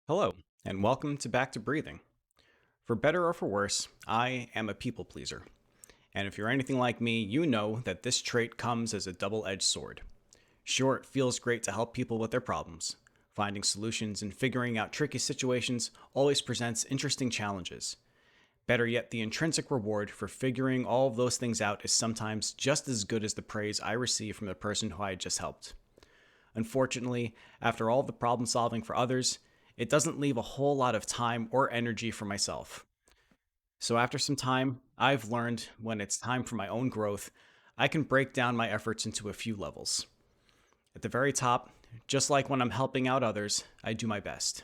Hello, and welcome to Back to Breathing. For better or for worse, I am a people pleaser. And if you're anything like me, you know that this trait comes as a double edged sword. Sure, it feels great to help people with their problems. Finding solutions and figuring out tricky situations always presents interesting challenges. Better yet, the intrinsic reward for figuring all of those things out is sometimes just as good as the praise I receive from the person who I had just helped. Unfortunately, after all the problem solving for others, it doesn't leave a whole lot of time or energy for myself. So, after some time, I've learned when it's time for my own growth, I can break down my efforts into a few levels. At the very top, just like when I'm helping out others, I do my best.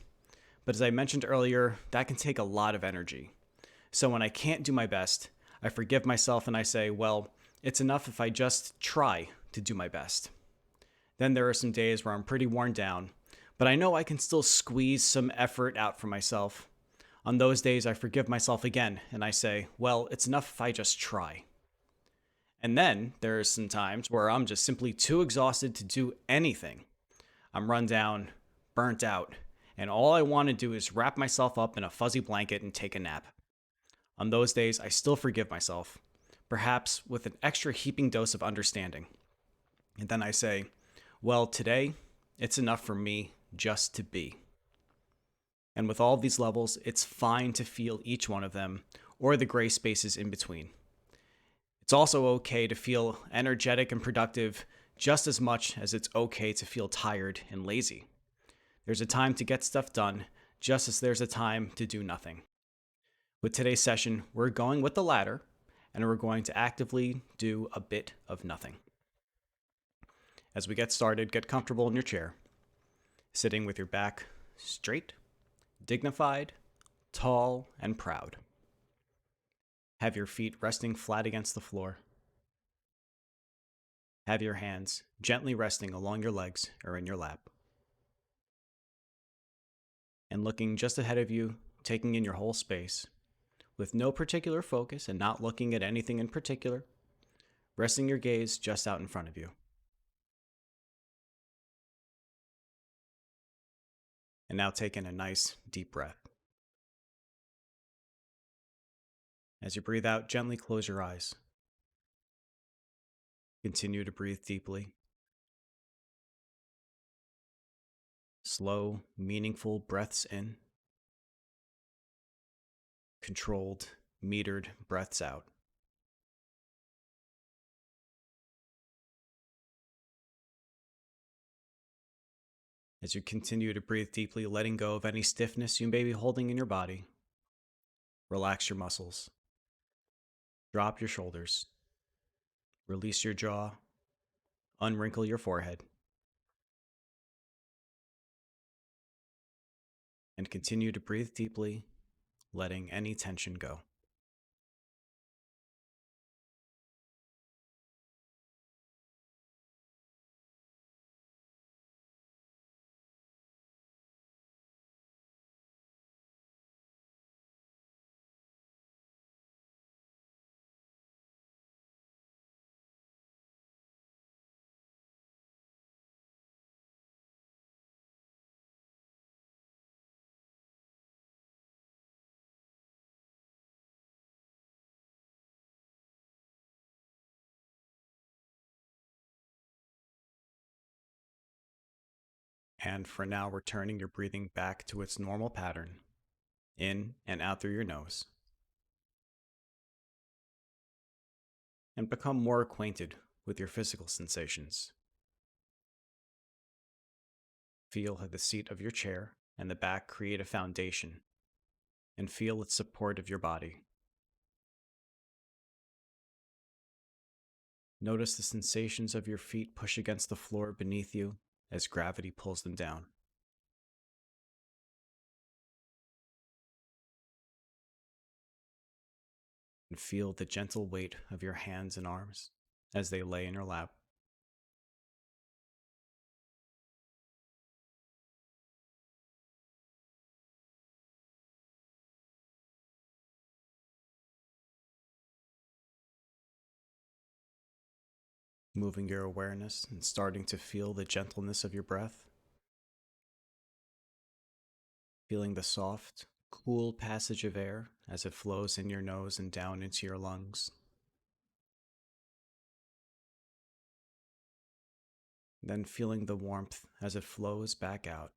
But as I mentioned earlier, that can take a lot of energy. So, when I can't do my best, I forgive myself and I say, well, it's enough if I just try to do my best. Then there are some days where I'm pretty worn down, but I know I can still squeeze some effort out for myself. On those days, I forgive myself again and I say, well, it's enough if I just try. And then there are some times where I'm just simply too exhausted to do anything. I'm run down, burnt out, and all I want to do is wrap myself up in a fuzzy blanket and take a nap. On those days, I still forgive myself, perhaps with an extra heaping dose of understanding. And then I say, well, today, it's enough for me just to be. And with all of these levels, it's fine to feel each one of them or the gray spaces in between. It's also okay to feel energetic and productive just as much as it's okay to feel tired and lazy. There's a time to get stuff done, just as there's a time to do nothing. With today's session, we're going with the latter, and we're going to actively do a bit of nothing. As we get started, get comfortable in your chair, sitting with your back straight, dignified, tall, and proud. Have your feet resting flat against the floor. Have your hands gently resting along your legs or in your lap. And looking just ahead of you, taking in your whole space, with no particular focus and not looking at anything in particular, resting your gaze just out in front of you. And now take in a nice, deep breath. As you breathe out, gently close your eyes. Continue to breathe deeply. Slow, meaningful breaths in, controlled, metered breaths out. As you continue to breathe deeply, letting go of any stiffness you may be holding in your body, relax your muscles, drop your shoulders, release your jaw, unwrinkle your forehead, and continue to breathe deeply, letting any tension go. And for now, returning your breathing back to its normal pattern, in and out through your nose, and become more acquainted with your physical sensations. Feel how the seat of your chair and the back create a foundation, and feel its support of your body. Notice the sensations of your feet push against the floor beneath you as gravity pulls them down. And feel the gentle weight of your hands and arms as they lay in your lap. Moving your awareness and starting to feel the gentleness of your breath. feeling the soft, cool passage of air as it flows in your nose and down into your lungs. Then feeling the warmth as it flows back out.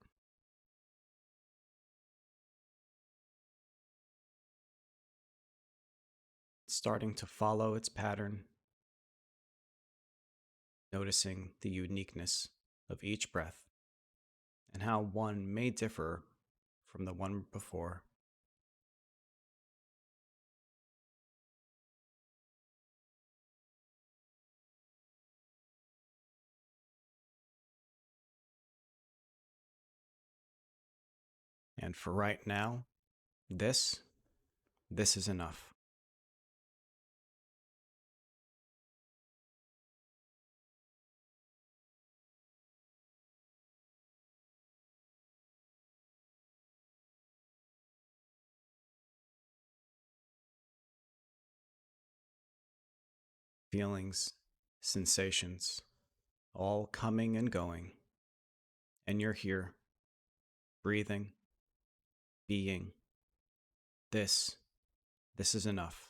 Starting to follow its pattern, noticing the uniqueness of each breath and how one may differ from the one before. And for right now, this, this is enough. Feelings, sensations, all coming and going. And you're here, breathing, being. This, this is enough.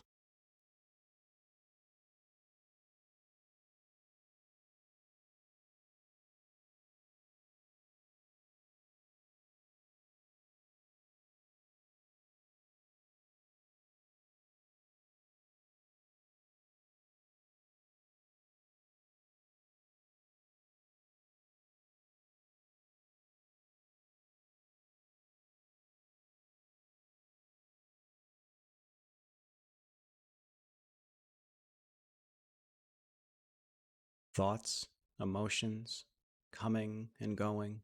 Thoughts, emotions, coming and going.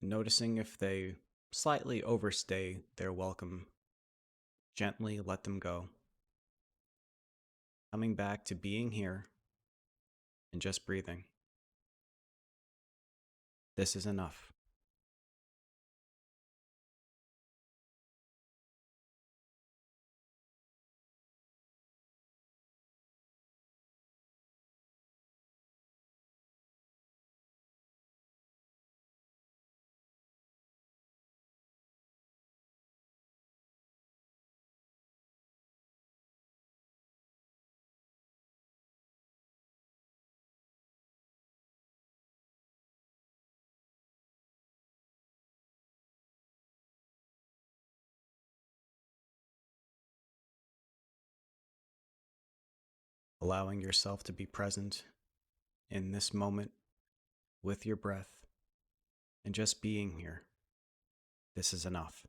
Noticing if they slightly overstay their welcome, gently let them go. Coming back to being here and just breathing. This is enough. Allowing yourself to be present in this moment with your breath and just being here. This is enough.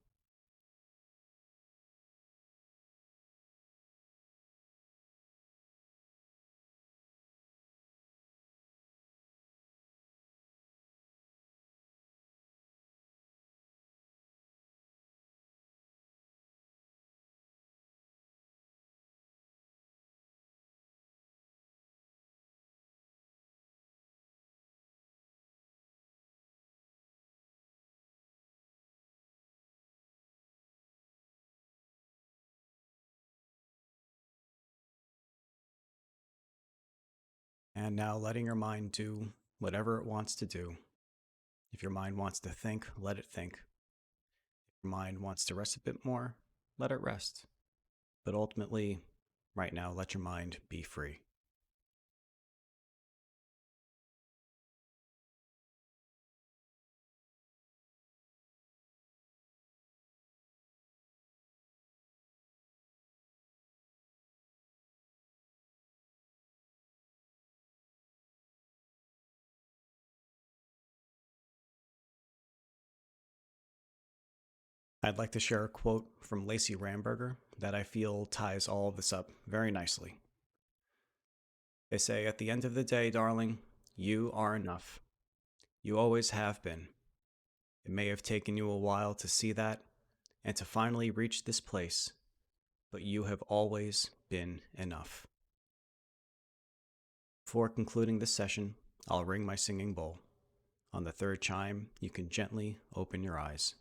And now letting your mind do whatever it wants to do. If your mind wants to think, let it think. If your mind wants to rest a bit more, let it rest. But ultimately, right now, let your mind be free. I'd like to share a quote from Lacey Ramberger that I feel ties all of this up very nicely. They say, "At the end of the day, darling, you are enough. You always have been. It may have taken you a while to see that and to finally reach this place, but you have always been enough." Before concluding this session, I'll ring my singing bowl. On the third chime, you can gently open your eyes.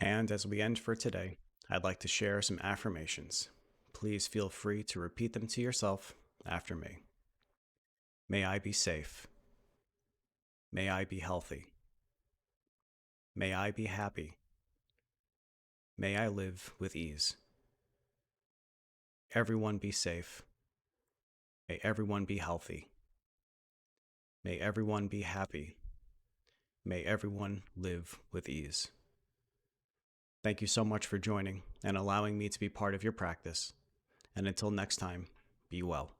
And as we end for today, I'd like to share some affirmations. Please feel free to repeat them to yourself after me. May I be safe. May I be healthy. May I be happy. May I live with ease. Everyone be safe. May everyone be healthy. May everyone be happy. May everyone live with ease. Thank you so much for joining and allowing me to be part of your practice. And until next time, be well.